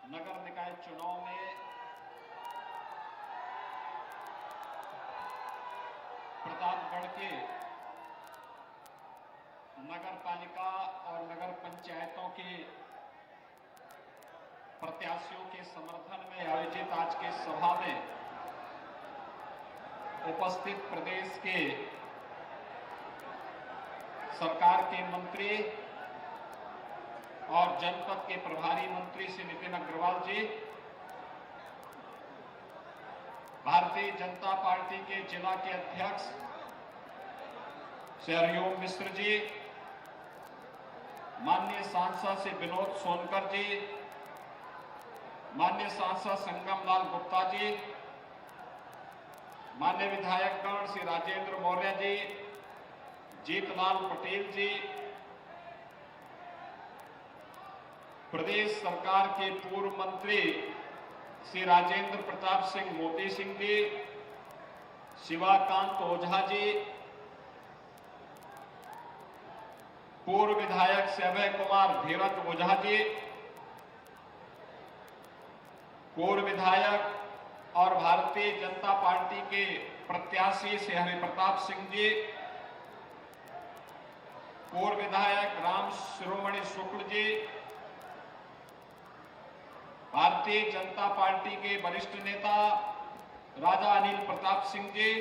नगर निकाय चुनाव में प्रतापगढ़ के नगर पालिका और नगर पंचायतों के प्रत्याशियों के समर्थन में आयोजित आज के सभा में उपस्थित प्रदेश के सरकार के मंत्री और जनपद के प्रभारी मंत्री श्री नितिन अग्रवाल जी, भारतीय जनता पार्टी के जिला के अध्यक्ष श्री हरिओम मिश्र जी, माननीय सांसद श्री विनोद सोनकर जी, माननीय सांसद संगम लाल गुप्ता जी, माननीय विधायकगण श्री राजेंद्र मौर्य जी, जीतलाल पटेल जी, प्रदेश सरकार के पूर्व मंत्री श्री राजेंद्र प्रताप सिंह मोती सिंह जी, शिवाकांत ओझा जी, पूर्व विधायक श्री अभय कुमार धीरज ओझा जी, पूर्व विधायक और भारतीय जनता पार्टी के प्रत्याशी श्री हरि प्रताप सिंह जी, पूर्व विधायक राम शिरोमणि शुक्ल जी, भारतीय जनता पार्टी के वरिष्ठ नेता राजा अनिल प्रताप सिंह जी,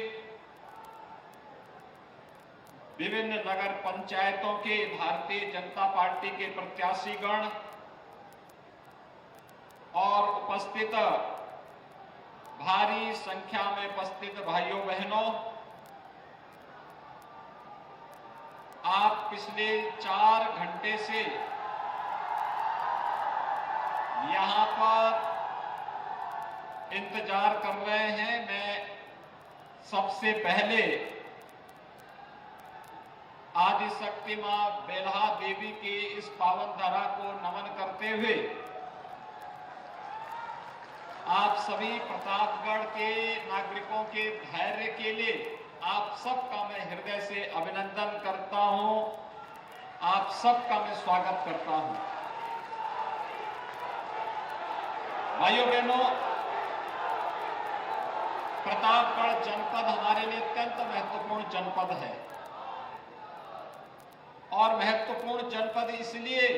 विभिन्न नगर पंचायतों के भारतीय जनता पार्टी के प्रत्याशीगण और उपस्थित भारी संख्या में उपस्थित भाइयों बहनों, आप पिछले 4 घंटे से यहां पर इंतजार कर रहे हैं। मैं सबसे पहले आदिशक्ति मां बेल्हा देवी की इस पावन धरा को नमन करते हुए आप सभी प्रतापगढ़ के नागरिकों के धैर्य के लिए आप सबका मैं हृदय से अभिनंदन करता हूं, आप सबका मैं स्वागत करता हूं। भाइयों बहनों, प्रतापगढ़ जनपद हमारे लिए अत्यंत महत्वपूर्ण जनपद है और महत्वपूर्ण जनपद इसलिए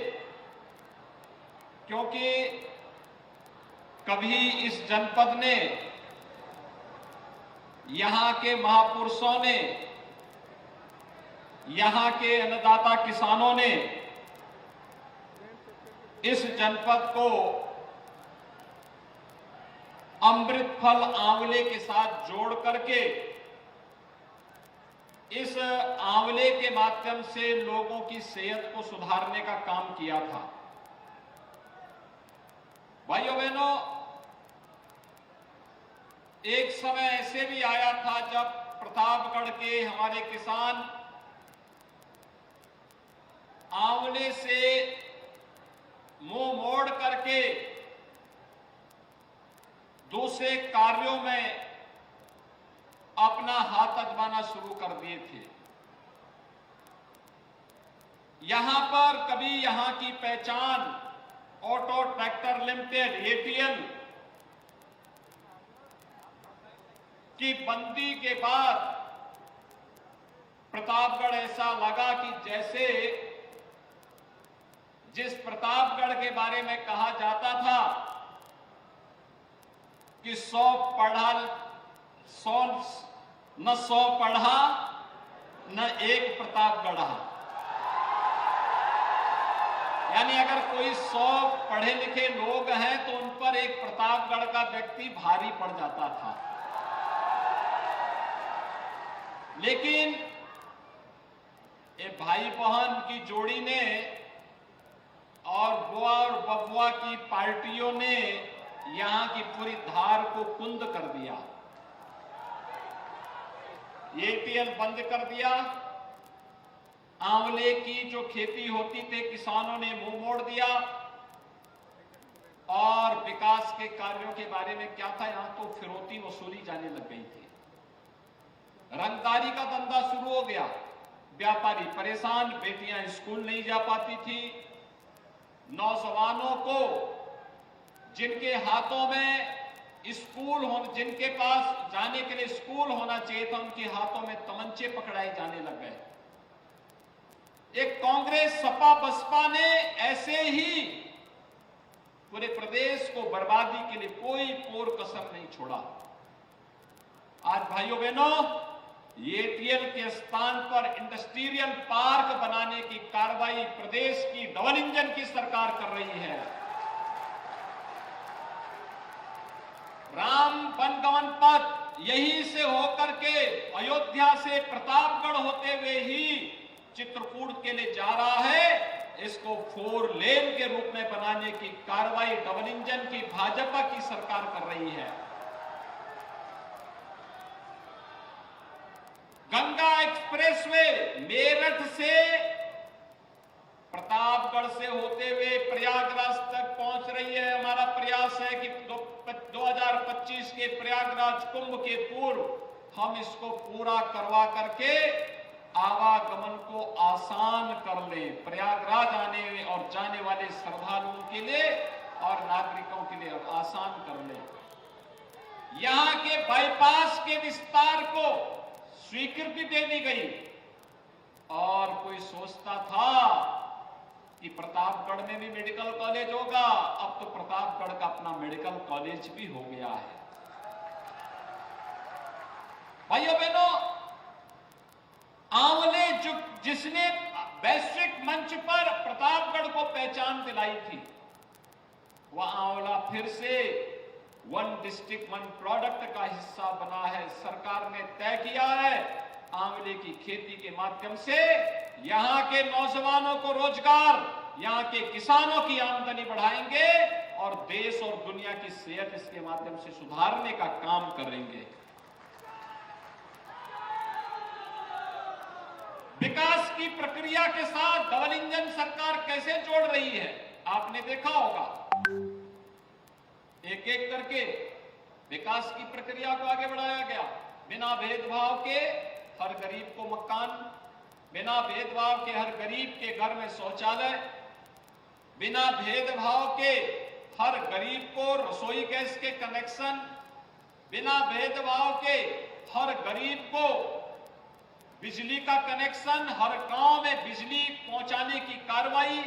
क्योंकि कभी इस जनपद ने, यहां के महापुरुषों ने, यहां के अन्नदाता किसानों ने इस जनपद को अमृत फल आंवले के साथ जोड़ करके इस आंवले के माध्यम से लोगों की सेहत को सुधारने का काम किया था। भाइयों बहनों, एक समय ऐसे भी आया था जब प्रतापगढ़ के हमारे किसान आंवले से मुंह मोड़ करके दूसरे कार्यों में अपना हाथ आजमाना शुरू कर दिए थे। यहां पर कभी यहां की पहचान ऑटो ट्रैक्टर लिमिटेड एटीएल की बंदी के बाद प्रतापगढ़ ऐसा लगा कि जैसे जिस प्रतापगढ़ के बारे में कहा जाता था कि 100 पढ़ा न एक प्रताप गढ़ा। यानी अगर कोई 100 पढ़े लिखे लोग हैं तो उन पर एक प्रतापगढ़ का व्यक्ति भारी पड़ जाता था। लेकिन ये भाई बहन की जोड़ी ने और बुआ और बबुआ की पार्टियों ने यहां की पूरी धार को कुंद कर दिया। एटीएल बंद कर दिया। आंवले की जो खेती होती थी किसानों ने मुंह मोड़ दिया। और विकास के कार्यों के बारे में क्या था, यहां तो फिरौती वसूली जाने लग गई थी। रंगदारी का धंधा शुरू हो गया। व्यापारी परेशान, बेटियां स्कूल नहीं जा पाती थी। नौजवानों को जिनके हाथों में स्कूल हो, जिनके पास जाने के लिए स्कूल होना चाहिए था, उनके हाथों में तमंचे पकड़ाए जाने लग गए। एक कांग्रेस सपा बसपा ने ऐसे ही पूरे प्रदेश को बर्बादी के लिए कोई कोर कसर नहीं छोड़ा। आज भाइयों बहनों, एटीएल के स्थान पर इंडस्ट्रियल पार्क बनाने की कार्रवाई प्रदेश की डबल इंजन की सरकार कर रही है। राम वनगमन पथ यहीं से होकर के अयोध्या से प्रतापगढ़ होते हुए ही चित्रकूट के लिए जा रहा है। इसको 4 लेन के रूप में बनाने की कार्रवाई डबल इंजन की भाजपा की सरकार कर रही है। गंगा एक्सप्रेसवे मेरठ से प्रतापगढ़ से होते हुए प्रयागराज तक पहुंच रही है। हमारा प्रयास है कि 2025 के प्रयागराज कुंभ के पूर्व हम इसको पूरा करवा करके आवागमन को आसान कर लें। प्रयागराज आने और जाने वाले श्रद्धालुओं के लिए और नागरिकों के लिए आसान कर लें। यहां के बाईपास के विस्तार को स्वीकृति दे दी गई। और कोई सोचता था कि प्रतापगढ़ में भी मेडिकल कॉलेज होगा, अब तो प्रतापगढ़ का अपना मेडिकल कॉलेज भी हो गया है। भाइयों बहनों, आंवले जिसने वैश्विक मंच पर प्रतापगढ़ को पहचान दिलाई थी, वह आंवला फिर से 1 डिस्ट्रिक्ट 1 प्रोडक्ट का हिस्सा बना है। सरकार ने तय किया है आंवले की खेती के माध्यम से यहां के नौजवानों को रोजगार, यहां के किसानों की आमदनी बढ़ाएंगे और देश और दुनिया की सेहत इसके माध्यम से सुधारने का काम करेंगे। विकास की प्रक्रिया के साथ डबल इंजन सरकार कैसे जोड़ रही है, आपने देखा होगा। एक एक करके विकास की प्रक्रिया को आगे बढ़ाया गया। बिना भेदभाव के हर गरीब को मकान, बिना भेदभाव के हर गरीब के घर में शौचालय, बिना भेदभाव के हर गरीब को रसोई गैस के कनेक्शन, बिना भेदभाव के हर गरीब को बिजली का कनेक्शन, हर गांव में बिजली पहुंचाने की कार्रवाई।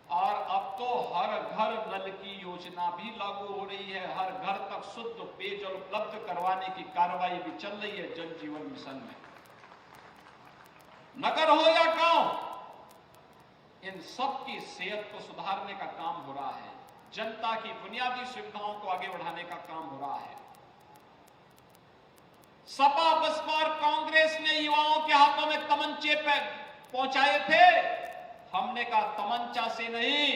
और अब तो हर घर नल की योजना भी लागू हो रही है। हर घर तक शुद्ध पेयजल उपलब्ध करवाने की कार्रवाई भी चल रही है जल जीवन मिशन में। नगर हो या गांव, इन सब की सेहत को सुधारने का काम हो रहा है। जनता की बुनियादी सुविधाओं को आगे बढ़ाने का काम हो रहा है। सपा बसपा और कांग्रेस ने युवाओं के हाथों में तमंचे पे पहुंचाए थे। हमने कहा तमंचा से नहीं,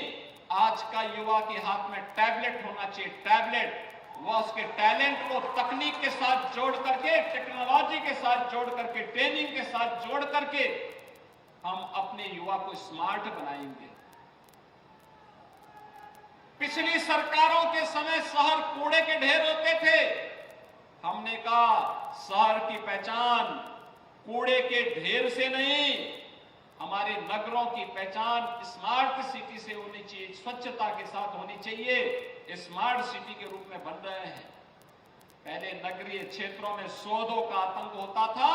आज का युवा के हाथ में टैबलेट होना चाहिए। टैबलेट, वह उसके टैलेंट को तकनीक के साथ जोड़ करके, टेक्नोलॉजी के साथ जोड़ करके, ट्रेनिंग के साथ जोड़ करके हम अपने युवा को स्मार्ट बनाएंगे। पिछली सरकारों के समय शहर कूड़े के ढेर होते थे। हमने कहा शहर की पहचान कूड़े के ढेर से नहीं, हमारे नगरों की पहचान स्मार्ट सिटी से होनी चाहिए, स्वच्छता के साथ होनी चाहिए। स्मार्ट सिटी के रूप में बन रहे हैं। पहले नगरीय क्षेत्रों में शोधों का आतंक होता था,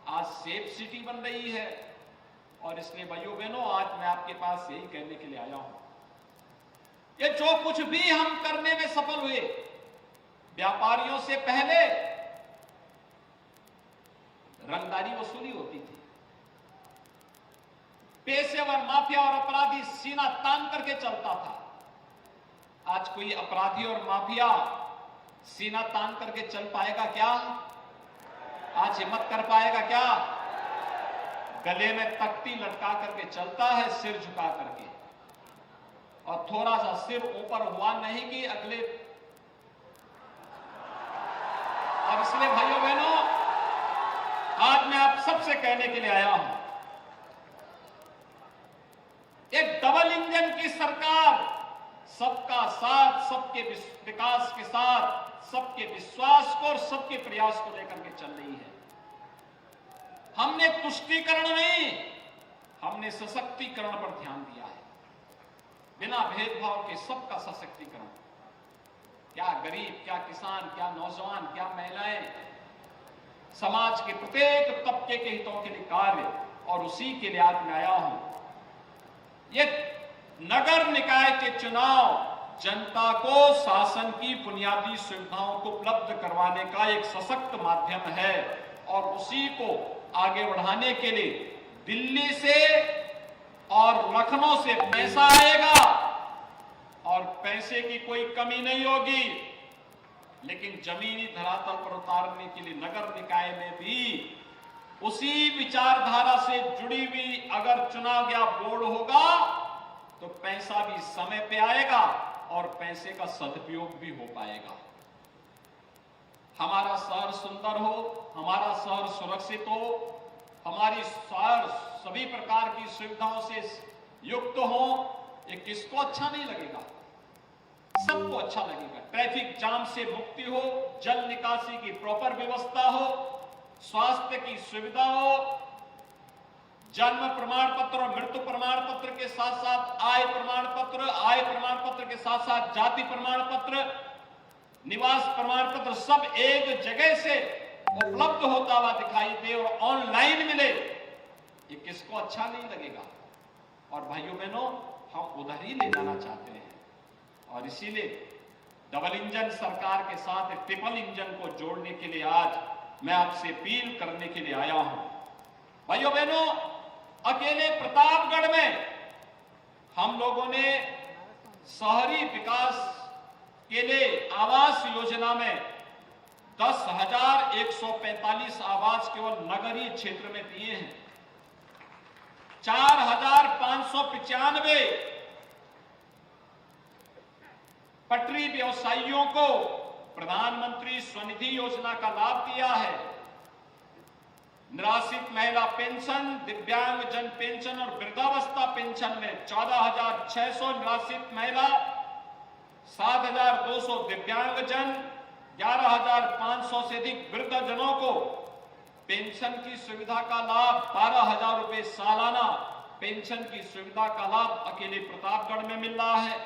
आज सेफ सिटी बन रही है। और इसलिए भाइयों बहनों, आज मैं आपके पास यही कहने के लिए आया हूं, ये जो कुछ भी हम करने में सफल हुए, व्यापारियों से पहले रंगदारी वसूली होती थी। पेशेवर माफिया और अपराधी सीना तान करके चलता था। आज कोई अपराधी और माफिया सीना तान करके चल पाएगा क्या? आज हिम्मत कर पाएगा क्या? गले में तख्ती लटका करके चलता है, सिर झुका करके, और थोड़ा सा सिर ऊपर हुआ नहीं कि अगले। और इसलिए भाइयों बहनों, आज मैं आप सबसे कहने के लिए आया हूं, एक डबल इंजन की सरकार सबका साथ, सबके विकास के साथ, सबके विश्वास को और सबके प्रयास को लेकर के चल रही है। हमने तुष्टीकरण नहीं, हमने सशक्तिकरण पर ध्यान दिया है। बिना भेदभाव के सबका सशक्तिकरण, क्या गरीब, क्या किसान, क्या नौजवान, क्या महिलाएं, समाज के प्रत्येक तबके के हितों के लिए कार्य, और उसी के लिए आज मैं आया हूं। ये नगर निकाय के चुनाव जनता को शासन की बुनियादी सुविधाओं को उपलब्ध करवाने का एक सशक्त माध्यम है, और उसी को आगे बढ़ाने के लिए दिल्ली से और लखनऊ से पैसा आएगा, और पैसे की कोई कमी नहीं होगी, लेकिन जमीनी धरातल पर उतारने के लिए नगर निकाय में भी उसी विचारधारा से जुड़ी हुई अगर चुनाव या बोर्ड होगा तो पैसा भी समय पे आएगा और पैसे का सदुपयोग भी हो पाएगा। हमारा शहर सुंदर हो, हमारा शहर सुरक्षित हो, हमारी शहर सभी प्रकार की सुविधाओं से युक्त हो, ये किसको अच्छा नहीं लगेगा? सबको अच्छा लगेगा। ट्रैफिक जाम से मुक्ति हो, जल निकासी की प्रॉपर व्यवस्था हो, स्वास्थ्य की सुविधा हो, जन्म प्रमाण पत्र और मृत्यु प्रमाण पत्र के साथ साथ आय प्रमाण पत्र के साथ साथ जाति प्रमाण पत्र, निवास प्रमाण पत्र सब एक जगह से उपलब्ध होता हुआ दिखाई दे और ऑनलाइन मिले, ये किसको अच्छा नहीं लगेगा? और भाइयों बहनों, हम उधर ही ले जाना चाहते हैं, और इसीलिए डबल इंजन सरकार के साथ ट्रिपल इंजन को जोड़ने के लिए आज मैं आपसे अपील करने के लिए आया हूं। भाइयों बहनों, अकेले प्रतापगढ़ में हम लोगों ने शहरी विकास के लिए आवास योजना में 10,145 आवास केवल नगरीय क्षेत्र में दिए हैं। 4,595 पटरी व्यवसायियों को प्रधानमंत्री स्वनिधि योजना का लाभ दिया है। निराश्रित महिला पेंशन, दिव्यांग जन पेंशन और वृद्धावस्था पेंशन में 14,600 निराश्रित महिला, 7,200 दिव्यांग जन, 11,500 से अधिक वृद्धजनों को पेंशन की सुविधा का लाभ, 12,000 रुपए सालाना पेंशन की सुविधा का लाभ अकेले प्रतापगढ़ में मिल रहा है।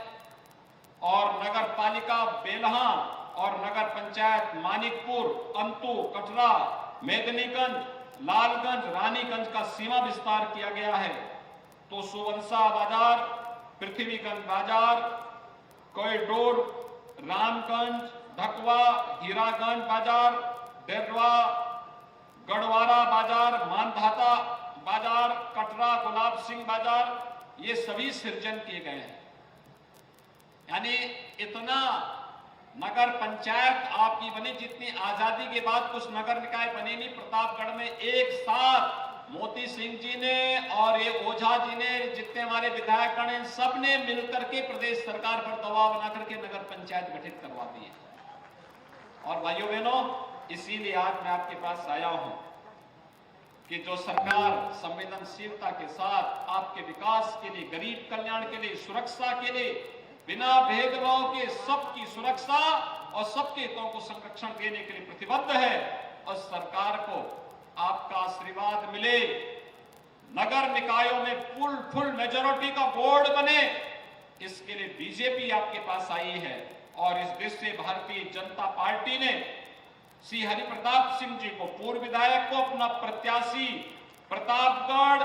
और नगर पालिका बेलहा और नगर पंचायत मानिकपुर, अंतु, कटरा, मेदिनीगंज, लालगंज, रानीगंज का सीमा विस्तार किया गया है। तो सुवंसा बाजार, पृथ्वीगंज बाजार, कॉरिडोर, रामगंज, ढकवा, हीरागंज बाजार, डेरवा, गढ़वारा बाजार, मानधाता बाजार, कटरा, गुलाब सिंह बाजार, ये सभी सृजन किए गए हैं। यानी इतना नगर पंचायत आपकी बनी, जितनी आजादी के बाद कुछ नगर निकाय बने नहीं। प्रतापगढ़ में एक साथ मोती सिंह जी ने और ये ओझा जी ने, जितने हमारे विधायक गण हैं, सब ने मिलकर के प्रदेश सरकार पर दबाव बना करके नगर पंचायत गठित करवा दी है। और भाइयों बहनों, इसीलिए आज मैं आपके पास आया हूं कि जो सरकार संवेदनशीलता के साथ आपके विकास के लिए, गरीब कल्याण के लिए, सुरक्षा के लिए, बिना भेदभाव के सबकी सुरक्षा और सबके हितों को संरक्षण देने के लिए प्रतिबद्ध है, और सरकार को आपका आशीर्वाद मिले, नगर निकायों में फुल मेजॉरिटी का बोर्ड बने, इसके लिए बीजेपी आपके पास आई है। और इस दृष्टि भारतीय जनता पार्टी ने श्री हरिप्रताप सिंह जी को, पूर्व विधायक को, अपना प्रत्याशी प्रतापगढ़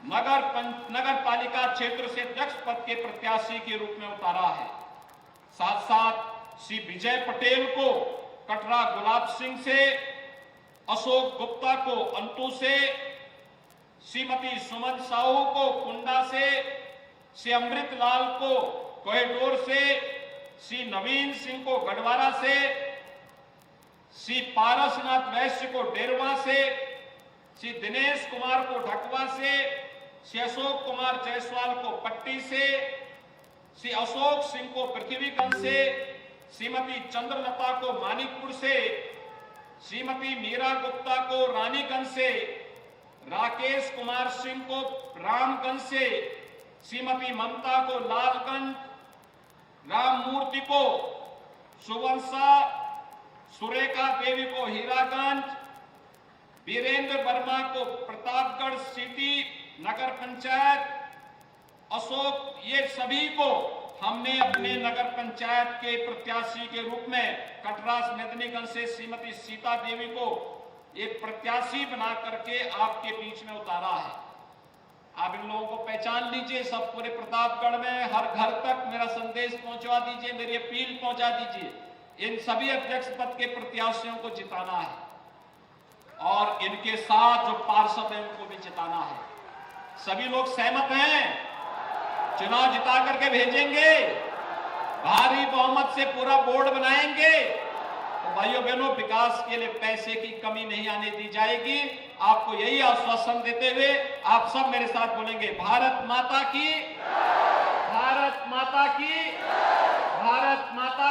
नगर पालिका क्षेत्र से अध्यक्ष पद के प्रत्याशी के रूप में उतारा है। साथ साथ श्री विजय पटेल को कटरा गुलाब सिंह से, अशोक गुप्ता को अंतु से, श्रीमती सुमन साहू को कुंडा से, श्री अमृत लाल को कोहेटोर से, श्री नवीन सिंह को गढ़वारा से, श्री पारसनाथ वैश्य को डेरवा से, श्री दिनेश कुमार को ढकवा से, श्री अशोक कुमार जायसवाल को पट्टी से, श्री अशोक सिंह को पृथ्वीगंज से, श्रीमती चंद्रलता को मानिकपुर से, श्रीमती मीरा गुप्ता को रानीगंज से, राकेश कुमार सिंह को रामगंज से, श्रीमती ममता को लालगंज, राममूर्ति को सुवंसा, सुरेखा देवी को हीरागंज, वीरेंद्र वर्मा को प्रतापगढ़ सिटी नगर पंचायत, अशोक, ये सभी को हमने अपने नगर पंचायत के प्रत्याशी के रूप में कटरास मेदिनीगंज से श्रीमती सीता देवी को एक प्रत्याशी बना करके आपके बीच में उतारा है। आप इन लोगों को पहचान लीजिए, सब पूरे प्रतापगढ़ में हर घर तक मेरा संदेश पहुंचा दीजिए, मेरी अपील पहुंचा दीजिए। इन सभी अध्यक्ष पद के प्रत्याशियों को जिताना है और इनके साथ जो पार्षद हैं उनको भी जिताना है। सभी लोग सहमत हैं? चुनाव जिता करके भेजेंगे, भारी बहुमत से पूरा बोर्ड बनाएंगे। तो भाइयों बहनों, विकास के लिए पैसे की कमी नहीं आने दी जाएगी। आपको यही आश्वासन देते हुए आप सब मेरे साथ बोलेंगे, भारत माता की, भारत माता की, भारत माता